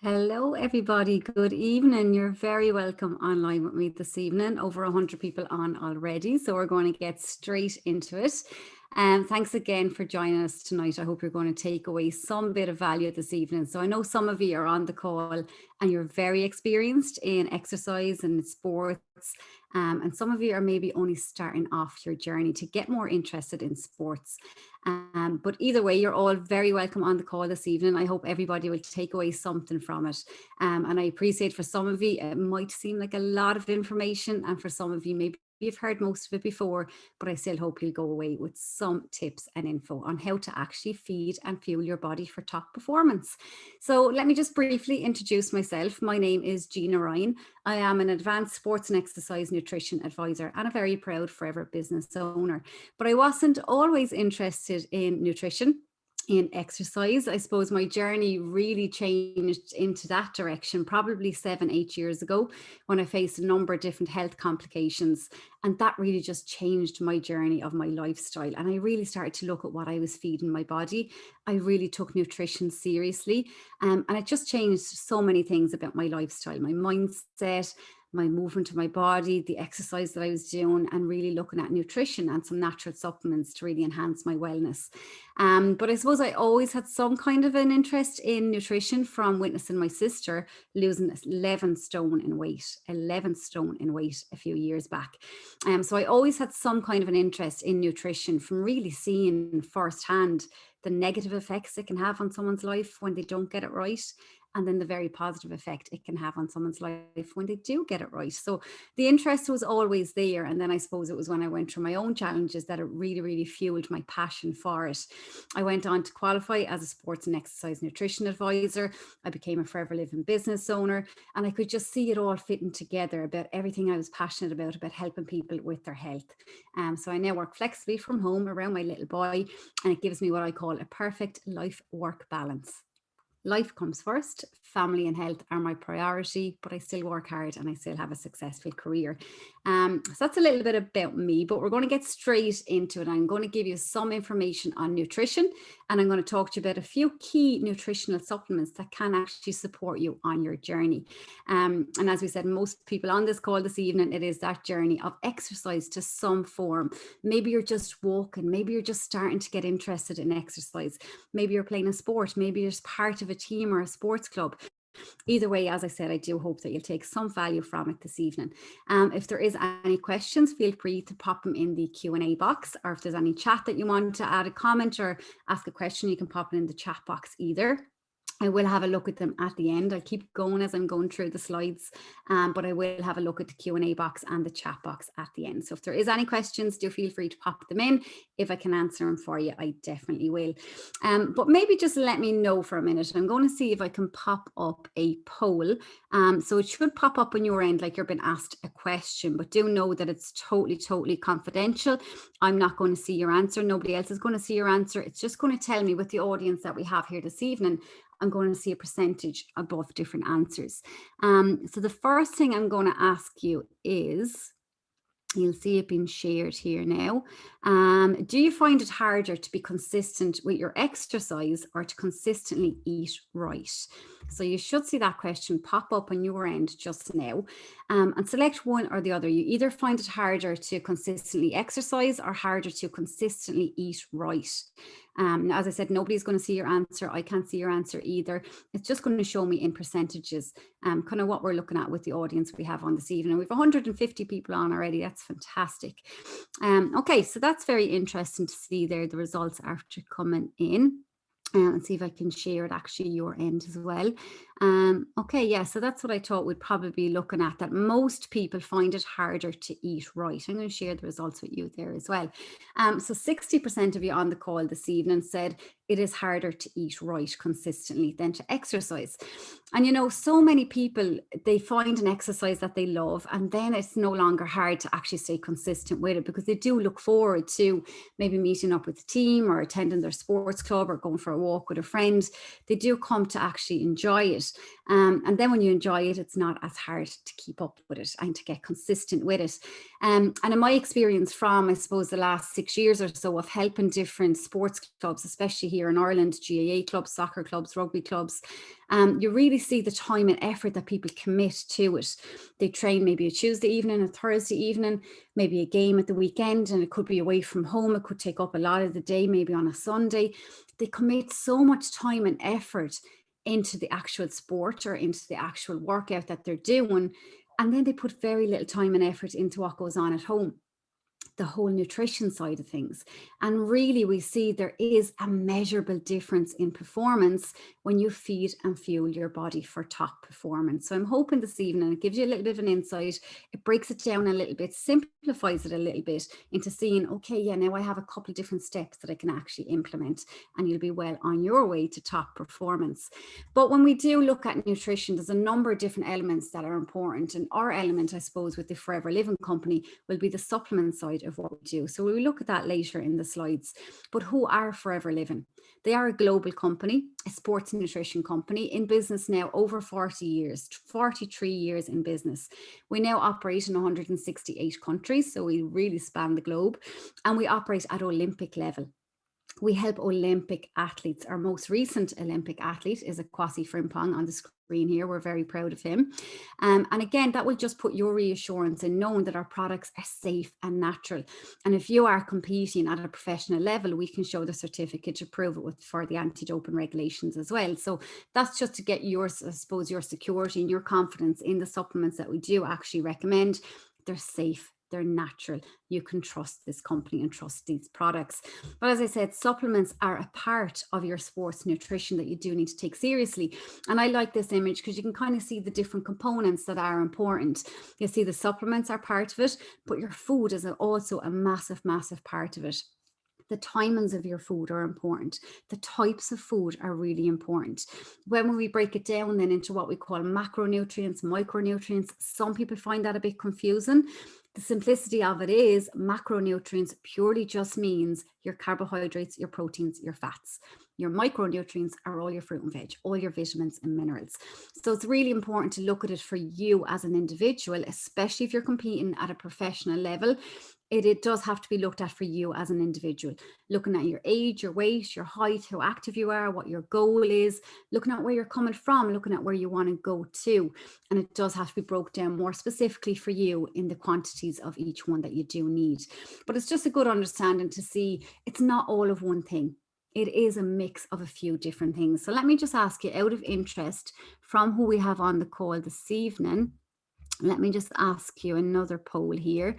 Hello, everybody. Good evening. You're very welcome online with me this evening. Over 100 people on already, so we're going to get straight into it. Thanks again for joining us tonight. I hope you're going to take away some bit of value this evening. So I know some of you are on the call and you're very experienced in exercise and sports. And some of you are maybe only starting off your journey to get more interested in sports. But either way, you're all very welcome on the call this evening. I hope everybody will take away something from it. And I appreciate for some of you, it might seem like a lot of information. And for some of you, maybe you've heard most of it before, but I still hope you'll go away with some tips and info on how to actually feed and fuel your body for top performance. So let me just briefly introduce myself. My name is Gina Ryan. I am an advanced sports and exercise nutrition advisor and a very proud forever business owner. But I wasn't always interested in nutrition, in exercise. I suppose my journey really changed into that direction probably 7-8 years ago when I faced a number of different health complications. And that really just changed my journey of my lifestyle. And I really started to look at what I was feeding my body. I really took nutrition seriously. And it just changed so many things about my lifestyle, my mindset, my movement of my body, the exercise that I was doing, and really looking at nutrition and some natural supplements to really enhance my wellness. But I suppose I always had some kind of an interest in nutrition from witnessing my sister losing 11 stone in weight a few years back. So I always had some kind of an interest in nutrition from really seeing firsthand the negative effects it can have on someone's life when they don't get it right, and then the very positive effect it can have on someone's life when they do get it right. So the interest was always there. And then I suppose it was when I went through my own challenges that it really, really fueled my passion for it. I went on to qualify as a sports and exercise nutrition advisor. I became a forever living business owner, and I could just see it all fitting together about everything I was passionate about helping people with their health. So I now work flexibly from home around my little boy, and it gives me what I call a perfect life-work balance. Life comes first, family and health are my priority, but I still work hard and I still have a successful career. So that's a little bit about me, but we're going to get straight into it. I'm going to give you some information on nutrition, and I'm going to talk to you about a few key nutritional supplements that can actually support you on your journey. And as we said, most people on this call this evening, it is that journey of exercise to some form. Maybe you're just walking, maybe you're just starting to get interested in exercise. Maybe you're playing a sport, maybe you're just part of a team or a sports club. Either way, as I said, I do hope that you'll take some value from it this evening. If there is any questions, feel free to pop them in the Q&A box, or if there's any chat that you want to add a comment or ask a question, you can pop it in the chat box either. I will have a look at them at the end. I'll keep going as I'm going through the slides, but I will have a look at the Q&A box and the chat box at the end. So if there is any questions, do feel free to pop them in. If I can answer them for you, I definitely will. But maybe just let me know for a minute. I'm going to see if I can pop up a poll. So it should pop up on your end like you're being asked a question, but do know that it's totally confidential. I'm not going to see your answer. Nobody else is going to see your answer. It's just going to tell me with the audience that we have here this evening, I'm going to see a percentage above different answers. So the first thing I'm going to ask you is, you'll see it being shared here now. Do you find it harder to be consistent with your exercise or to consistently eat right? So you should see that question pop up on your end just now, and select one or the other. You either find it harder to consistently exercise or harder to consistently eat right. Now, as I said, nobody's going to see your answer. I can't see your answer either. It's just going to show me in percentages, kind of what we're looking at with the audience we have on this evening. We've 150 people on already. That's fantastic. Okay, so that's very interesting to see there, the results after coming in. And see if I can share it actually your end as well. Okay, yeah, so that's what I thought we'd probably be looking at, that most people find it harder to eat right. I'm going to share the results with you there as well. So 60% of you on the call this evening said it is harder to eat right consistently than to exercise. And you know, so many people, they find an exercise that they love, and then it's no longer hard to actually stay consistent with it, because they do look forward to maybe meeting up with the team or attending their sports club or going for a walk with a friend. They do come to actually enjoy it. And then when you enjoy it, it's not as hard to keep up with it and to get consistent with it. And in my experience from, I suppose, the last 6 years or so of helping different sports clubs, especially here in Ireland, GAA clubs, soccer clubs, rugby clubs, you really see the time and effort that people commit to it. They train maybe a Tuesday evening, a Thursday evening, maybe a game at the weekend, and it could be away from home. It could take up a lot of the day, maybe on a Sunday. They commit so much time and effort into the actual sport or into the actual workout that they're doing. And then they put very little time and effort into what goes on at home, the whole nutrition side of things. And really, we see there is a measurable difference in performance when you feed and fuel your body for top performance. So I'm hoping this evening it gives you a little bit of an insight. It breaks it down a little bit, simplifies it a little bit into seeing, okay, yeah, now I have a couple of different steps that I can actually implement, and you'll be well on your way to top performance. But when we do look at nutrition, there's a number of different elements that are important. And our element, I suppose, with the Forever Living Company will be the supplement side of what we do. So we'll look at that later in the slides. But who are Forever Living? They are a global company, a sports nutrition company in business now over 40 years, 43 years in business. We now operate in 168 countries, so we really span the globe, and we operate at Olympic level. We help Olympic athletes. Our most recent Olympic athlete is a Kwasi Frimpong on the screen here. We're very proud of him. And again, that will just put your reassurance in knowing that our products are safe and natural. And if you are competing at a professional level, we can show the certificate to prove it for the anti-doping regulations as well. So that's just to get your, I suppose, your security and your confidence in the supplements that we do actually recommend. They're safe. They're natural. You can trust this company and trust these products. But as I said, supplements are a part of your sports nutrition that you do need to take seriously. And I like this image because you can kind of see the different components that are important. You see the supplements are part of it, but your food is also a massive, massive part of it. The timings of your food are important. The types of food are really important. When we break it down then into what we call macronutrients, micronutrients, some people find that a bit confusing. The simplicity of it is macronutrients purely just means your carbohydrates, your proteins, your fats. Your micronutrients are all your fruit and veg, all your vitamins and minerals. So it's really important to look at it for you as an individual, especially if you're competing at a professional level. It does have to be looked at for you as an individual, looking at your age, your weight, your height, how active you are, what your goal is, looking at where you're coming from, looking at where you want to go to. And it does have to be broke down more specifically for you in the quantities of each one that you do need. But it's just a good understanding to see it's not all of one thing. It is a mix of a few different things. So let me just ask you, out of interest, from who we have on the call this evening, let me just ask you another poll here.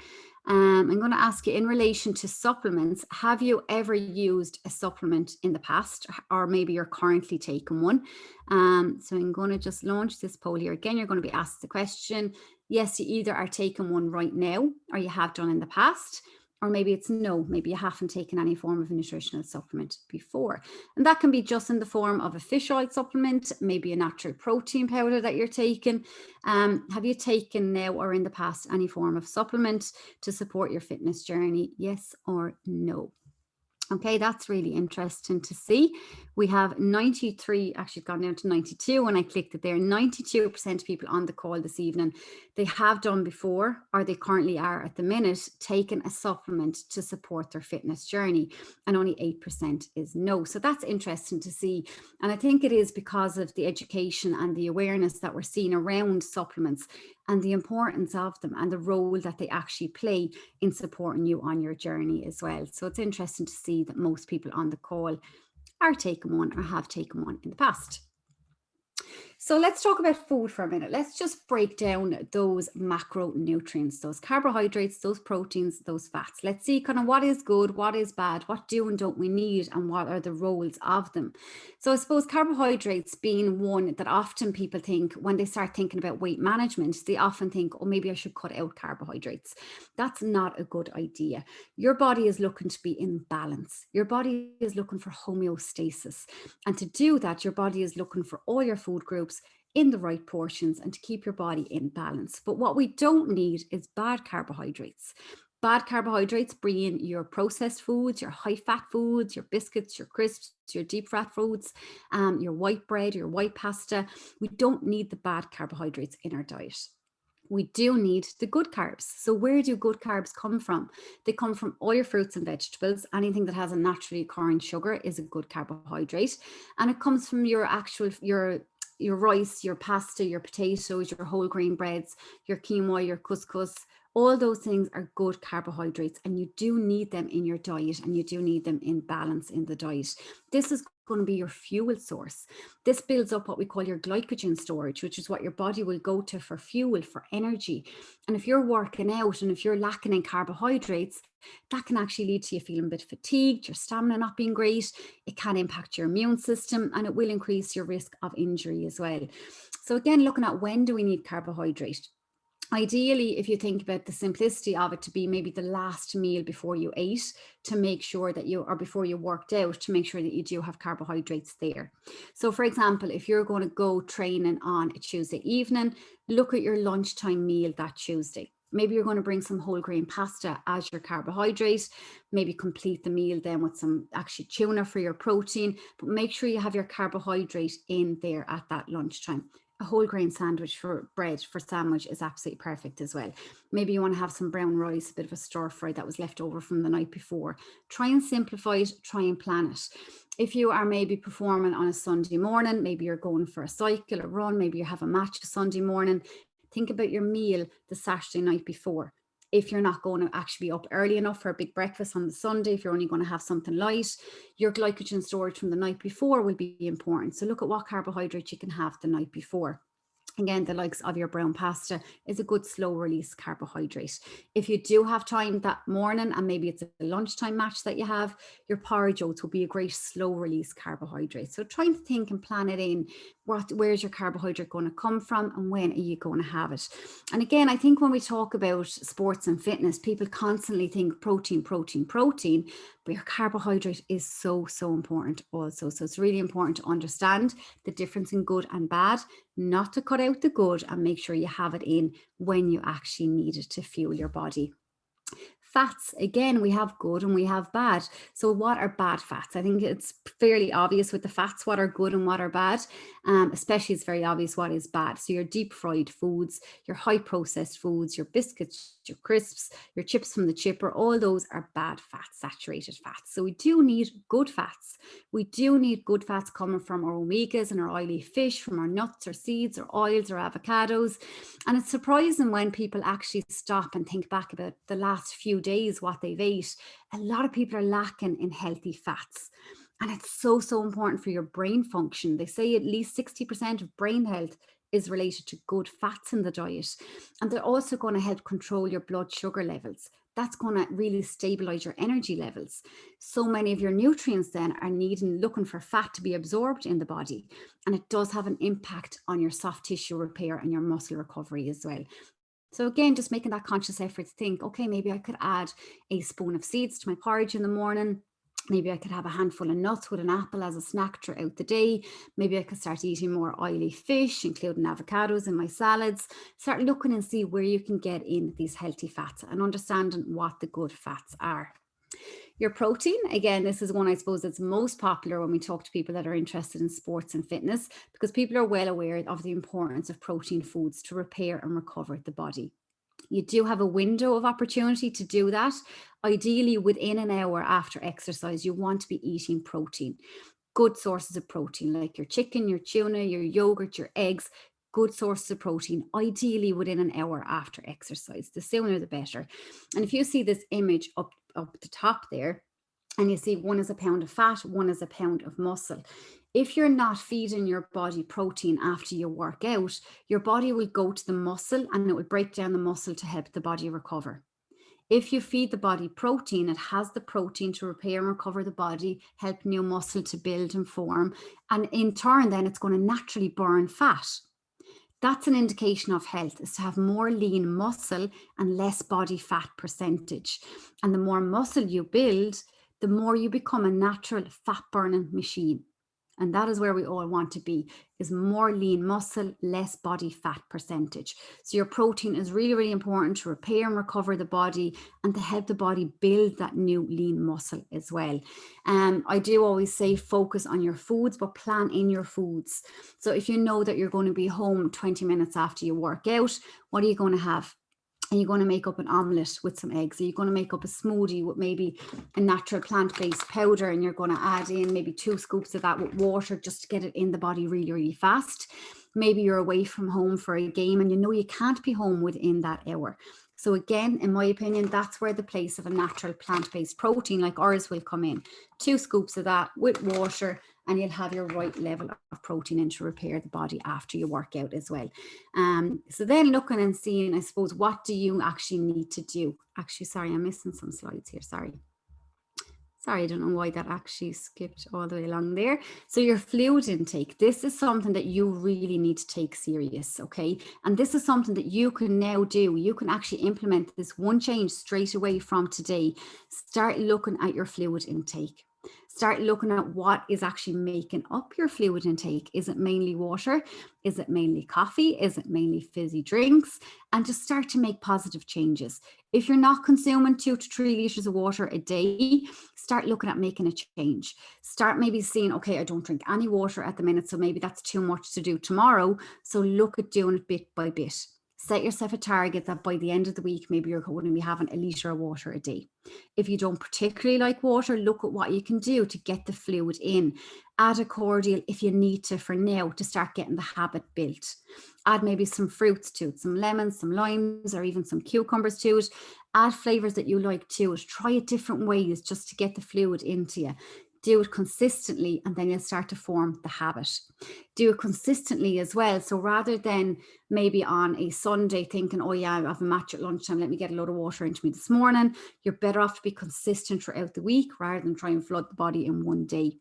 I'm going to ask you, in relation to supplements, have you ever used a supplement in the past, or maybe you're currently taking one? So I'm going to just launch this poll here. Again, you're going to be asked the question, yes, you either are taking one right now or you have done in the past, or maybe it's no, maybe you haven't taken any form of a nutritional supplement before. And that can be just in the form of a fish oil supplement, maybe a natural protein powder that you're taking. Have you taken now or in the past any form of supplement to support your fitness journey? Yes or no? Okay, that's really interesting to see. We have 93, actually gone down to 92 when I clicked it there. 92% of people on the call this evening, they have done before, or they currently are at the minute, taken a supplement to support their fitness journey. And only 8% is no. So that's interesting to see. And I think it is because of the education and the awareness that we're seeing around supplements and the importance of them and the role that they actually play in supporting you on your journey as well. So it's interesting to see that most people on the call are taking one or have taken one in the past. So let's talk about food for a minute. Let's just break down those macronutrients, those carbohydrates, those proteins, those fats. Let's see kind of what is good, what is bad, what do and don't we need, and what are the roles of them. So I suppose carbohydrates being one that often people think when they start thinking about weight management, they often think, oh, maybe I should cut out carbohydrates. That's not a good idea. Your body is looking to be in balance. Your body is looking for homeostasis. And to do that, your body is looking for all your food groups in the right portions and to keep your body in balance. But what we don't need is bad carbohydrates. Bad carbohydrates bring in your processed foods, your high fat foods, your biscuits, your crisps, your deep fat foods, your white bread, your white pasta. We don't need the bad carbohydrates in our diet. We do need the good carbs. So where do good carbs come from? They come from all your fruits and vegetables. Anything that has a naturally occurring sugar is a good carbohydrate. And it comes from your rice, your pasta, your potatoes, your whole grain breads, your quinoa, your couscous. All those things are good carbohydrates, and you do need them in your diet, and you do need them in balance in the diet. This is going to be your fuel source. This builds up what we call your glycogen storage, which is what your body will go to for fuel, for energy. And if you're working out and if you're lacking in carbohydrates, that can actually lead to you feeling a bit fatigued, your stamina not being great. It can impact your immune system, and it will increase your risk of injury as well. So again, looking at when do we need carbohydrate? Ideally, if you think about the simplicity of it, to be maybe the last meal before you ate, to make sure that or before you worked out, to make sure that you do have carbohydrates there. So for example, if you're going to go training on a Tuesday evening, look at your lunchtime meal that Tuesday. Maybe you're going to bring some whole grain pasta as your carbohydrate. Maybe complete the meal then with some actually tuna for your protein, but make sure you have your carbohydrate in there at that lunchtime. A whole grain sandwich for bread for sandwich is absolutely perfect as well. Maybe you want to have some brown rice, a bit of a stir fry that was left over from the night before. Try and simplify it, try and plan it. If you are maybe performing on a Sunday morning, maybe you're going for a cycle or run, maybe you have a match a Sunday morning, think about your meal the Saturday night before. If you're not going to actually be up early enough for a big breakfast on the Sunday, if you're only going to have something light, your glycogen storage from the night before will be important. So look at what carbohydrates you can have the night before. Again, the likes of your brown pasta is a good slow release carbohydrate. If you do have time that morning, and maybe it's a lunchtime match that you have, your porridge oats will be a great slow release carbohydrate. So try and think and plan it in. Where's your carbohydrate going to come from, and when are you going to have it? And again, I think when we talk about sports and fitness, people constantly think protein, protein, protein, but your carbohydrate is so, so important also. So it's really important to understand the difference in good and bad, not to cut out the good, and make sure you have it in when you actually need it to fuel your body. Fats, again, we have good and we have bad. So what are bad fats? I think it's fairly obvious with the fats what are good and what are bad. Especially it's very obvious what is bad. So your deep fried foods, your high processed foods, your biscuits, your crisps, your chips from the chipper, all those are bad fats, saturated fats. So we do need good fats. We do need good fats coming from our omegas and our oily fish, from our nuts or seeds or oils or avocados. And it's surprising when people actually stop and think back about the last few days, what they've ate. A lot of people are lacking in healthy fats. And it's so, so important for your brain function. They say at least 60% of brain health is related to good fats in the diet. And they're also going to help control your blood sugar levels. That's going to really stabilize your energy levels. So many of your nutrients then are looking for fat to be absorbed in the body. And it does have an impact on your soft tissue repair and your muscle recovery as well. So again, just making that conscious effort to think, okay, maybe I could add a spoon of seeds to my porridge in the morning. Maybe I could have a handful of nuts with an apple as a snack throughout the day. Maybe I could start eating more oily fish, including avocados in my salads. Start looking and see where you can get in these healthy fats and understanding what the good fats are. Your protein, again, this is one I suppose that's most popular when we talk to people that are interested in sports and fitness, because people are well aware of the importance of protein foods to repair and recover the body. You do have a window of opportunity to do that. Ideally, within an hour after exercise, you want to be eating protein. Good sources of protein, like your chicken, your tuna, your yogurt, your eggs, good sources of protein, ideally within an hour after exercise. The sooner the better. And if you see this image up the top there, and you see one is a pound of fat, one is a pound of muscle. If you're not feeding your body protein after you work out, your body will go to the muscle and it will break down the muscle to help the body recover. If you feed the body protein, it has the protein to repair and recover the body, help new muscle to build and form. And in turn, then it's going to naturally burn fat. That's an indication of health, is to have more lean muscle and less body fat percentage. And the more muscle you build, the more you become a natural fat burning machine. And that is where we all want to be, is more lean muscle, less body fat percentage. So your protein is really, really important to repair and recover the body and to help the body build that new lean muscle as well. I do always say focus on your foods, but plan in your foods. So if you know that you're going to be home 20 minutes after you work out, what are you going to have? Are you going to make up an omelette with some eggs? Are you going to make up a smoothie with maybe a natural plant-based powder, and you're going to add in maybe 2 scoops of that with water just to get it in the body really, really fast? Maybe you're away from home for a game and you know you can't be home within that hour. So again, in my opinion, that's where the place of a natural plant-based protein like ours will come in. 2 scoops of that with water, and you'll have your right level of protein in to repair the body after you work out as well. So then looking and seeing, I suppose, what do you actually need to do? Actually, sorry, I'm missing some slides here. Sorry, I don't know why that actually skipped all the way along there. So your fluid intake, this is something that you really need to take serious, okay? And this is something that you can now do. You can actually implement this one change straight away from today. Start looking at your fluid intake. Start looking at what is actually making up your fluid intake. Is it mainly water? Is it mainly coffee? Is it mainly fizzy drinks? And just start to make positive changes. If you're not consuming 2 to 3 liters of water a day, start looking at making a change. Start maybe seeing, okay, I don't drink any water at the minute, so maybe that's too much to do tomorrow. So look at doing it bit by bit. Set yourself a target that by the end of the week, maybe you're going to be having a litre of water a day. If you don't particularly like water, look at what you can do to get the fluid in. Add a cordial if you need to for now to start getting the habit built. Add maybe some fruits to it, some lemons, some limes, or even some cucumbers to it. Add flavors that you like to it. Try it different ways just to get the fluid into you. Do it consistently, and then you'll start to form the habit. Do it consistently as well. So rather than maybe on a Sunday thinking, oh yeah, I have a match at lunchtime, let me get a load of water into me this morning, you're better off to be consistent throughout the week rather than try and flood the body in one day.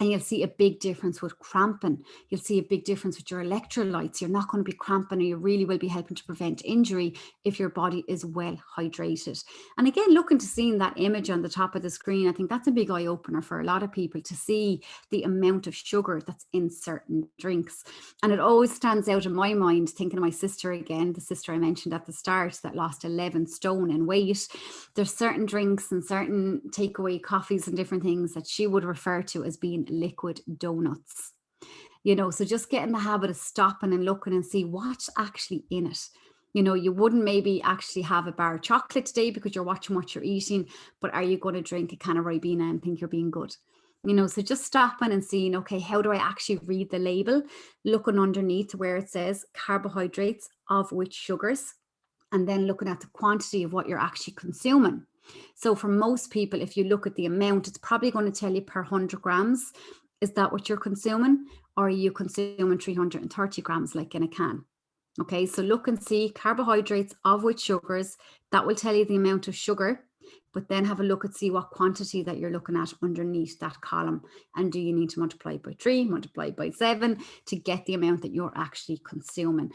And you'll see a big difference with cramping. You'll see a big difference with your electrolytes. You're not going to be cramping, or you really will be helping to prevent injury if your body is well hydrated. And again, looking to seeing that image on the top of the screen, I think that's a big eye opener for a lot of people to see the amount of sugar that's in certain drinks. And it always stands out in my mind, thinking of my sister again, the sister I mentioned at the start that lost 11 stone in weight. There's certain drinks and certain takeaway coffees and different things that she would refer to as being liquid donuts. You know, so just get in the habit of stopping and looking and see what's actually in it. You know, you wouldn't maybe actually have a bar of chocolate today because you're watching what you're eating, but are you going to drink a can of Ribena and think you're being good? You know, so just stopping and seeing, okay, how do I actually read the label? Looking underneath where it says carbohydrates, of which sugars, and then looking at the quantity of what you're actually consuming. So for most people, if you look at the amount, it's probably going to tell you per 100 grams. Is that what you're consuming? Or are you consuming 330 grams like in a can? Okay, so look and see carbohydrates, of which sugars, that will tell you the amount of sugar, but then have a look and see what quantity that you're looking at underneath that column. And do you need to multiply by 3, multiply by 7 to get the amount that you're actually consuming?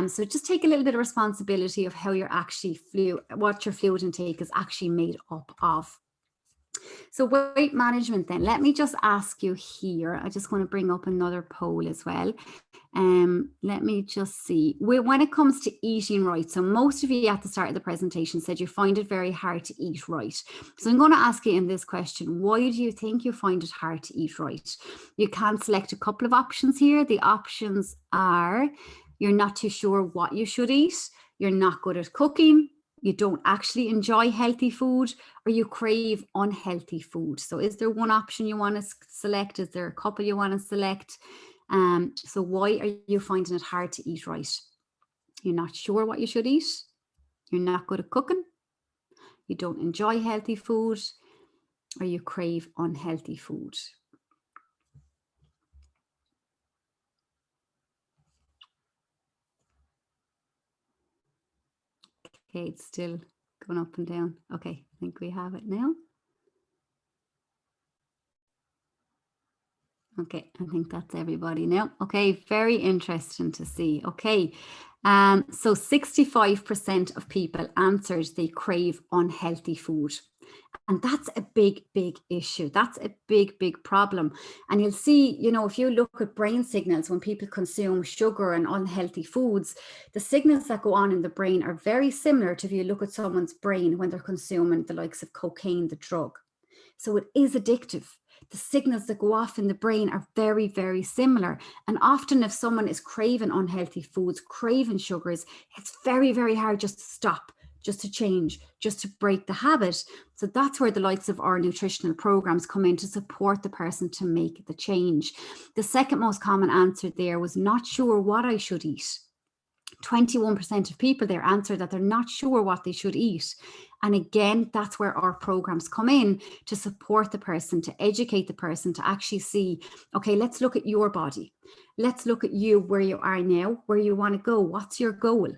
So just take a little bit of responsibility of how you're actually what your fluid intake is actually made up of. So weight management then, let me just ask you here, I just want to bring up another poll as well. Let me just see. When it comes to eating right, so most of you at the start of the presentation said you find it very hard to eat right. So I'm going to ask you in this question, why do you think you find it hard to eat right? You can select a couple of options here. The options are, you're not too sure what you should eat, you're not good at cooking, you don't actually enjoy healthy food, or you crave unhealthy food. So is there one option you want to select? Is there a couple you want to select? So why are you finding it hard to eat right? You're not sure what you should eat. You're not good at cooking. You don't enjoy healthy food, or you crave unhealthy food. Okay, it's still going up and down. Okay, I think we have it now. Okay, I think that's everybody now. Okay, very interesting to see. Okay, so 65% of people answered they crave unhealthy food. And that's a big, big issue. That's a big, big problem. And you'll see, you know, if you look at brain signals when people consume sugar and unhealthy foods, the signals that go on in the brain are very similar to if you look at someone's brain when they're consuming the likes of cocaine, the drug. So it is addictive. The signals that go off in the brain are very, very similar. And often if someone is craving unhealthy foods, craving sugars, it's very, very hard just to stop, just to change, just to break the habit. So that's where the likes of our nutritional programs come in to support the person to make the change. The second most common answer there was not sure what I should eat. 21% of people there answered that they're not sure what they should eat. And again, that's where our programs come in to support the person, to educate the person, to actually see, okay, let's look at your body. Let's look at you, where you are now, where you want to go. What's your goal?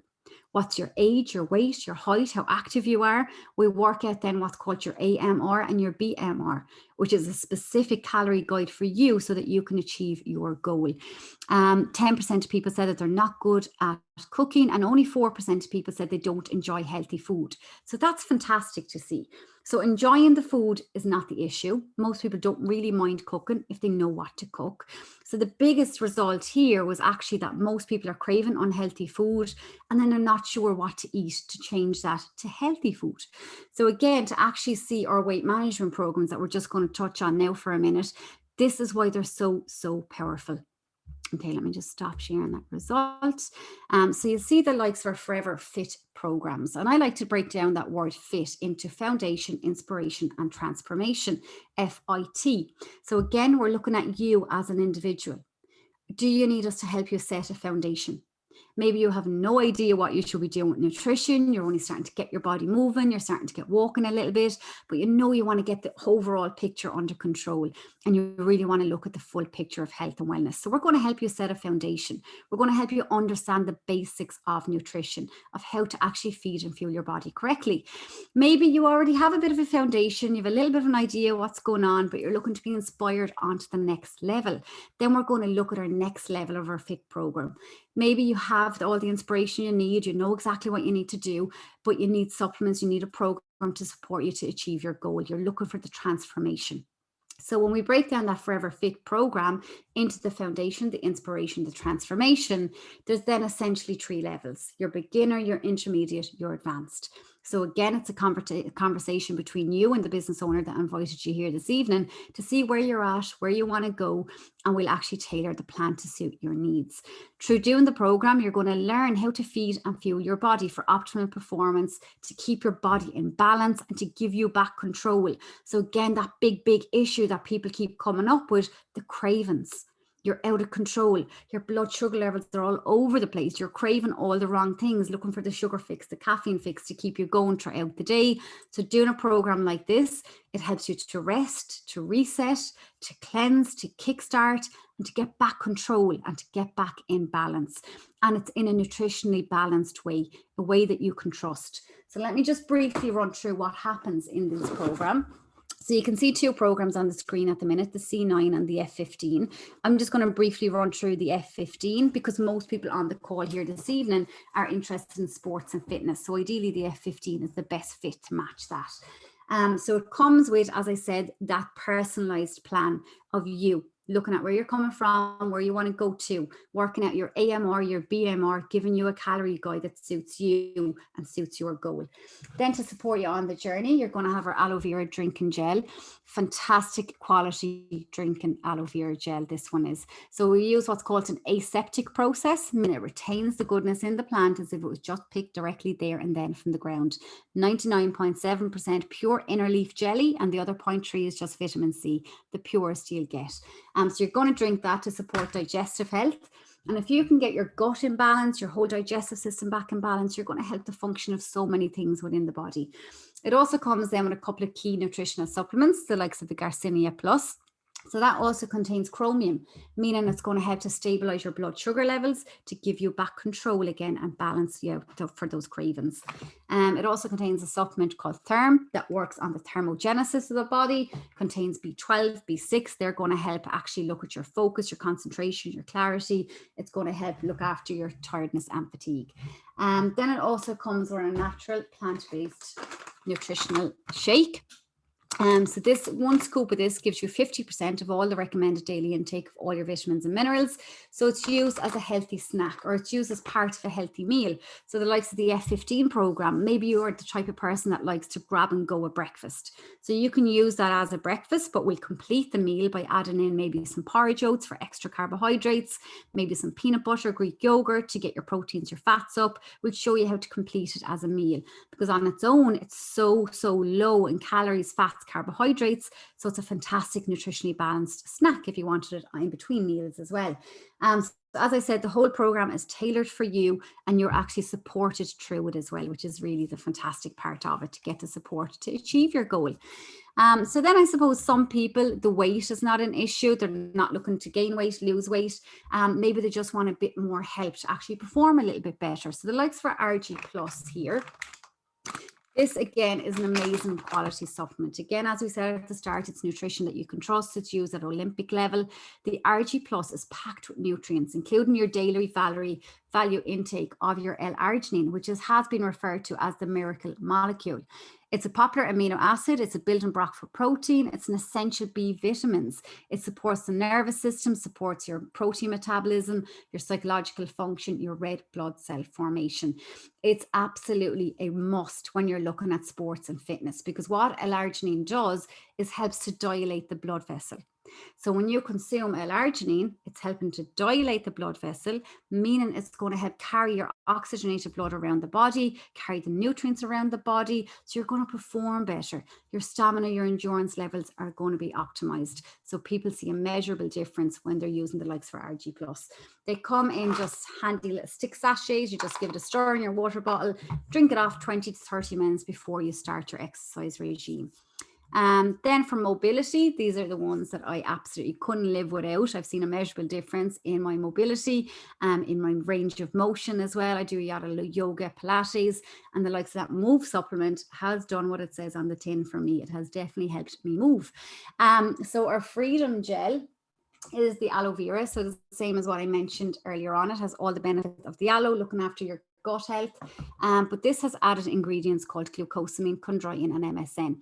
What's your age, your weight, your height, how active you are. We work out then what's called your AMR and your BMR, which is a specific calorie guide for you so that you can achieve your goal. 10% of people said that they're not good at cooking, and only 4% of people said they don't enjoy healthy food. So that's fantastic to see. So enjoying the food is not the issue. Most people don't really mind cooking if they know what to cook. So the biggest result here was actually that most people are craving unhealthy food, and then they're not sure what to eat to change that to healthy food. So again, to actually see our weight management programs that we're just going to touch on now for a minute, this is why they're so, so powerful. Okay, let me just stop sharing that result. So you see the likes of our Forever Fit programs. And I like to break down that word fit into foundation, inspiration, and transformation, FIT. So again, we're looking at you as an individual. Do you need us to help you set a foundation? Maybe you have no idea what you should be doing with nutrition. You're only starting to get your body moving. You're starting to get walking a little bit, but you know you want to get the overall picture under control, and you really want to look at the full picture of health and wellness. So we're going to help you set a foundation. We're going to help you understand the basics of nutrition, of how to actually feed and fuel your body correctly. Maybe you already have a bit of a foundation. You have a little bit of an idea what's going on, but you're looking to be inspired onto the next level. Then we're going to look at our next level of our FIT program. Maybe you have all the inspiration you need, you know exactly what you need to do, but you need supplements, you need a program to support you to achieve your goal. You're looking for the transformation. So when we break down that Forever Fit program into the foundation, the inspiration, the transformation, there's then essentially 3 levels: your beginner, your intermediate, your advanced. So again, it's a conversation between you and the business owner that invited you here this evening to see where you're at, where you want to go, and we'll actually tailor the plan to suit your needs. Through doing the program, you're going to learn how to feed and fuel your body for optimal performance, to keep your body in balance, and to give you back control. So again, that big, big issue that people keep coming up with, the cravings. You're out of control. Your blood sugar levels are all over the place. You're craving all the wrong things, looking for the sugar fix, the caffeine fix to keep you going throughout the day. So doing a program like this, it helps you to rest, to reset, to cleanse, to kickstart, and to get back control and to get back in balance. And it's in a nutritionally balanced way, a way that you can trust. So let me just briefly run through what happens in this program. So you can see 2 programs on the screen at the minute, the C9 and the F15. I'm just going to briefly run through the F15 because most people on the call here this evening are interested in sports and fitness. So ideally the F15 is the best fit to match that. So it comes with, as I said, that personalized plan of you looking at where you're coming from, where you want to go to, working out your AMR, your BMR, giving you a calorie guide that suits you and suits your goal. Then to support you on the journey, you're going to have our aloe vera drinking gel. Fantastic quality drinking aloe vera gel, this one is. So we use what's called an aseptic process, and it retains the goodness in the plant as if it was just picked directly there and then from the ground. 99.7% pure inner leaf jelly, and the other 0.3 is just vitamin C, the purest you'll get. So you're going to drink that to support digestive health. And if you can get your gut in balance, your whole digestive system back in balance, you're going to help the function of so many things within the body. It also comes then with a couple of key nutritional supplements, the likes of the Garcinia Plus. So that also contains chromium, meaning it's going to help to stabilize your blood sugar levels, to give you back control again and balance you out for those cravings. It also contains a supplement called Therm that works on the thermogenesis of the body, contains B12, B6. They're going to help actually look at your focus, your concentration, your clarity. It's going to help look after your tiredness and fatigue. Then it also comes with a natural plant-based nutritional shake. So this one scoop of this gives you 50% of all the recommended daily intake of all your vitamins and minerals. So it's used as a healthy snack, or it's used as part of a healthy meal. So the likes of the F15 program, maybe you're the type of person that likes to grab and go at breakfast. So you can use that as a breakfast, but we'll complete the meal by adding in maybe some porridge oats for extra carbohydrates, maybe some peanut butter, Greek yogurt to get your proteins, your fats up. We'll show you how to complete it as a meal, because on its own, it's so low in calories, fats, carbohydrates. So it's a fantastic nutritionally balanced snack if you wanted it in between meals as well. So as I said, the whole program is tailored for you, and you're actually supported through it as well, which is really the fantastic part of it, to get the support to achieve your goal. So then I suppose some people, the weight is not an issue. They're not looking to gain weight, lose weight. Maybe they just want a bit more help to actually perform a little bit better. So the likes for RG Plus here. This, again, is an amazing quality supplement. Again, as we said at the start, it's nutrition that you can trust. It's used at Olympic level. The RG Plus is packed with nutrients, including your daily value intake of your L-arginine, which has been referred to as the miracle molecule. It's a popular amino acid. It's a building block for protein. It's an essential B vitamins. It supports the nervous system, supports your protein metabolism, your psychological function, your red blood cell formation. It's absolutely a must when you're looking at sports and fitness, because what L-arginine does is helps to dilate the blood vessel. So when you consume L-arginine, it's helping to dilate the blood vessel, meaning it's going to help carry your oxygenated blood around the body, carry the nutrients around the body. So you're going to perform better. Your stamina, your endurance levels are going to be optimized. So people see a measurable difference when they're using the likes for RG Plus. They come in just handy little stick sachets. You just give it a stir in your water bottle, drink it off 20 to 30 minutes before you start your exercise regime. Then for mobility, these are the ones that I absolutely couldn't live without. I've seen a measurable difference in my mobility, in my range of motion as well. I do a lot of yoga, Pilates, and the likes of that Move supplement has done what it says on the tin for me. It has definitely helped me move. So our Freedom Gel is the aloe vera. So the same as what I mentioned earlier on. It has all the benefits of the aloe, looking after your gut health. But this has added ingredients called glucosamine, chondroitin, and MSM.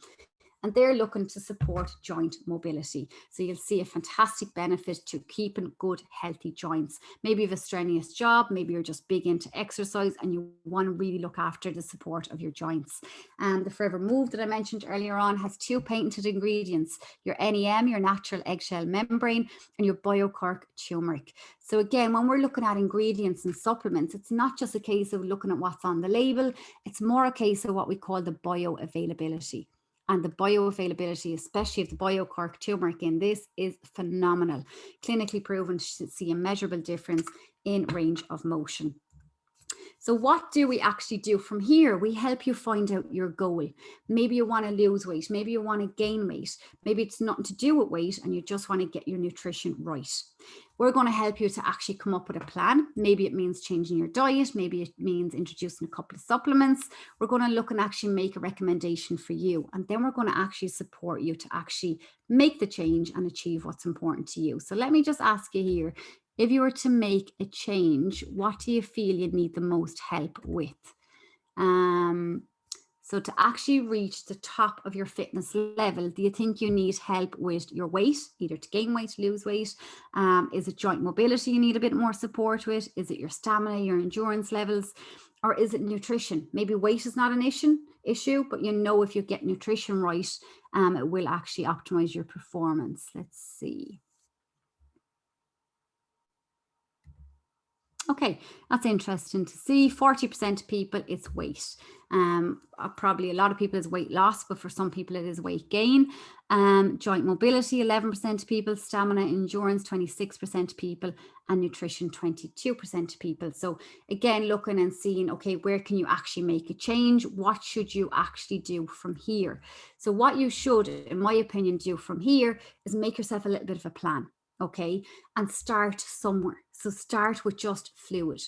And they're looking to support joint mobility. So you'll see a fantastic benefit to keeping good, healthy joints. Maybe you have a strenuous job, maybe you're just big into exercise and you want to really look after the support of your joints. And the Forever Move that I mentioned earlier on has 2 patented ingredients, your NEM, your natural eggshell membrane, and your BioCork turmeric. So again, when we're looking at ingredients and supplements, it's not just a case of looking at what's on the label, it's more a case of what we call the bioavailability. And the bioavailability, especially of the BioCork turmeric in this, is phenomenal. Clinically proven to see a measurable difference in range of motion. So what do we actually do from here? We help you find out your goal. Maybe you want to lose weight. Maybe you want to gain weight. Maybe it's nothing to do with weight and you just want to get your nutrition right. We're going to help you to actually come up with a plan. Maybe it means changing your diet. Maybe it means introducing a couple of supplements. We're going to look and actually make a recommendation for you. And then we're going to actually support you to actually make the change and achieve what's important to you. So let me just ask you here, if you were to make a change, what do you feel you need the most help with? So to actually reach the top of your fitness level, do you think you need help with your weight, either to gain weight, lose weight? Is it joint mobility you need a bit more support with? Is it your stamina, your endurance levels? Or is it nutrition? Maybe weight is not an issue, but you know if you get nutrition right, it will actually optimize your performance. Let's see. Okay, that's interesting to see. 40% of people, it's weight. Probably a lot of people is weight loss, but for some people it is weight gain. Joint mobility, 11% of people, stamina, endurance, 26% of people, and nutrition, 22% of people. So again, looking and seeing, okay, where can you actually make a change? What should you actually do from here? So what you should, in my opinion, do from here is make yourself a little bit of a plan. Okay, and start somewhere. So start with just fluid.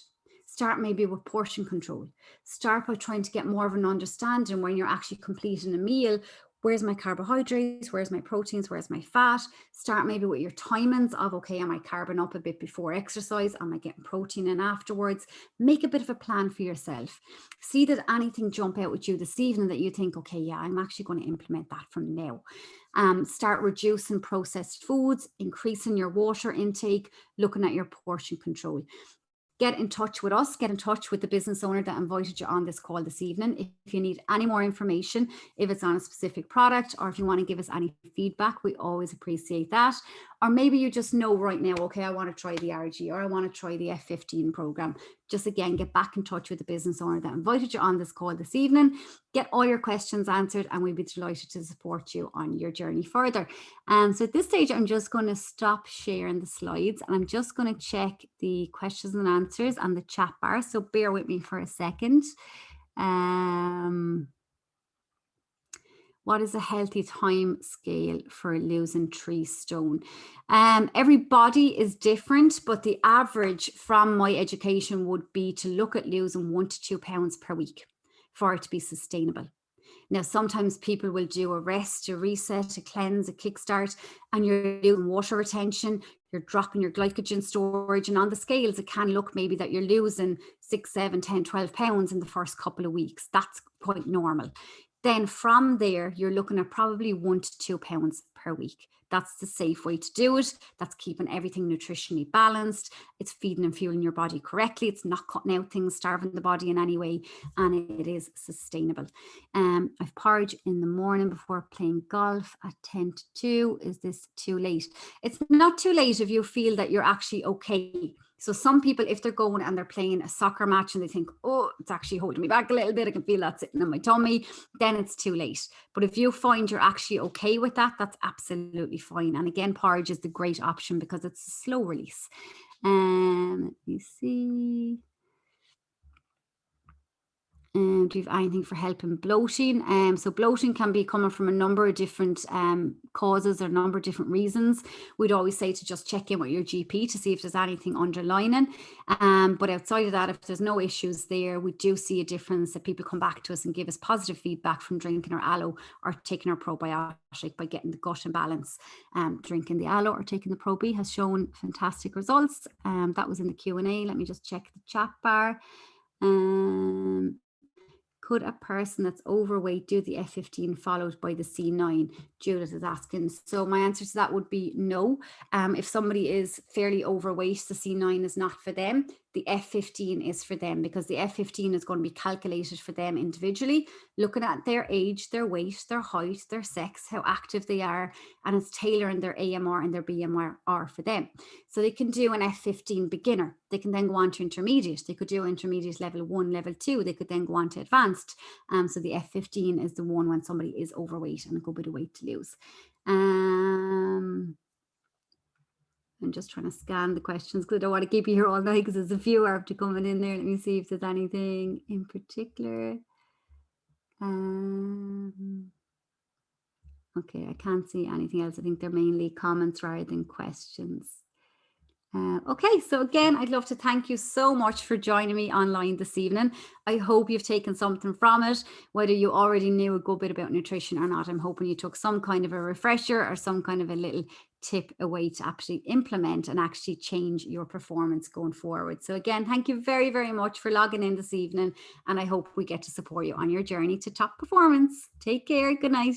Start maybe with portion control. Start by trying to get more of an understanding when you're actually completing a meal. Where's my carbohydrates? Where's my proteins? Where's my fat? Start maybe with your timings of, okay, am I carbing up a bit before exercise? Am I getting protein in afterwards? Make a bit of a plan for yourself. See that anything jump out with you this evening that you think, okay, yeah, I'm actually going to implement that from now. Start reducing processed foods, increasing your water intake, looking at your portion control. Get in touch with us, get in touch with the business owner that invited you on this call this evening. If you need any more information, if it's on a specific product, or if you want to give us any feedback, we always appreciate that. Or maybe you just know right now, okay, I want to try the RG, or I want to try the F15 program. Just again, get back in touch with the business owner that invited you on this call this evening. Get all your questions answered, and we'd be delighted to support you on your journey further. So at this stage, I'm just going to stop sharing the slides, and I'm just going to check the questions and answers on the chat bar. So bear with me for a second. What is a healthy time scale for losing 3 stone? Every body is different, but the average from my education would be to look at losing 1 to 2 pounds per week for it to be sustainable. Now, sometimes people will do a rest, a reset, a cleanse, a kickstart, and you're doing water retention, you're dropping your glycogen storage, and on the scales, it can look maybe that you're losing 6, 7, 10, 12 pounds in the first couple of weeks. That's quite normal. Then from there, you're looking at probably 1 to 2 pounds per week. That's the safe way to do it. That's keeping everything nutritionally balanced. It's feeding and fueling your body correctly. It's not cutting out things, starving the body in any way, and it is sustainable. I've porridge in the morning before playing golf at 10 to 2. Is this too late? It's not too late if you feel that you're actually okay. So some people, if they're going and they're playing a soccer match and they think, oh, it's actually holding me back a little bit, I can feel that sitting in my tummy, then it's too late. But if you find you're actually okay with that, that's absolutely fine. And again, porridge is the great option because it's a slow release. Let me see. Do you have anything for helping bloating? So bloating can be coming from a number of different causes or a number of different reasons. We'd always say to just check in with your GP to see if there's anything underlying. But outside of that, if there's no issues there, we do see a difference that people come back to us and give us positive feedback from drinking our aloe or taking our probiotic by getting the gut in balance. Drinking the aloe or taking the Pro B has shown fantastic results. That was in the Q&A. Let me just check the chat bar. Could a person that's overweight do the F15 followed by the C9? Judith is asking. So my answer to that would be no. If somebody is fairly overweight, the C9 is not for them. The F15 is for them because the F15 is going to be calculated for them individually, looking at their age, their weight, their height, their sex, how active they are, and it's tailoring their AMR and their BMR for them. So they can do an F15 beginner. They can then go on to intermediate. They could do intermediate level 1, level 2. They could then go on to advanced. So the F15 is the one when somebody is overweight and a good bit of weight to lose. I'm just trying to scan the questions because I don't want to keep you here all night because there's a few after coming in there. Let me see if there's anything in particular. Okay, I can't see anything else. I think they're mainly comments rather than questions. Okay, so again, I'd love to thank you so much for joining me online this evening. I hope you've taken something from it, whether you already knew a good bit about nutrition or not. I'm hoping you took some kind of a refresher or some kind of a little tip away to actually implement and actually change your performance going forward. So again, thank you very, very much for logging in this evening, and I hope we get to support you on your journey to top performance. Take care. Good night.